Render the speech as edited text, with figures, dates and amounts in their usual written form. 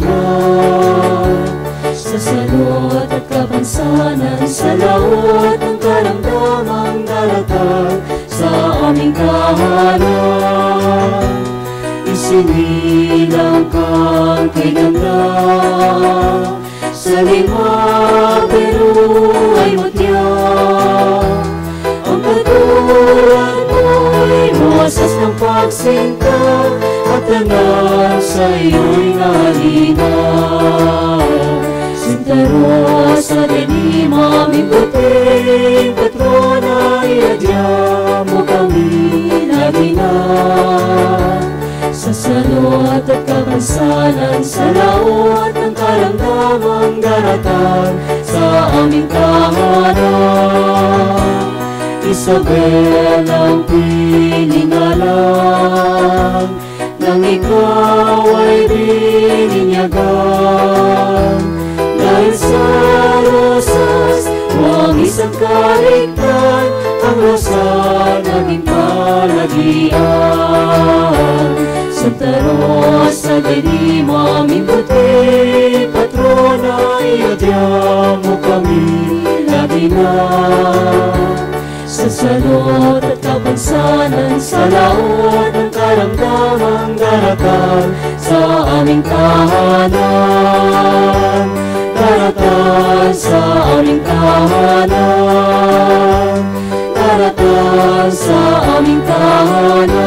dahilan sa salot at kapansanan, sa laot ng karamdamang daragdag sa aming tahanan. Isinilang kang kay ganda, sa lima pero ay mutya. Ang katulad mo'y masas ng pagsinta, at tanan sa iyo'y nalina. Sintaro sa dilim aming puting patrona, iadya mo kami naginan. Sa salot at kapansanan, sa laot ng karamdamang daratan sa aming tahanan. Isabel ang piningalan, nang ikaw ay bininyagan. Dahil sa rosas, huwag isang kaligtan, ang rosa naging palagian. Santa Rosa de Lima, aming puti patrona, iadya mo kami lagi na. Sa salot at kapansanan, sa laot ng karamdamang daratan sa aming tahanan. Daratan sa aming tahanan, daratan sa aming tahanan.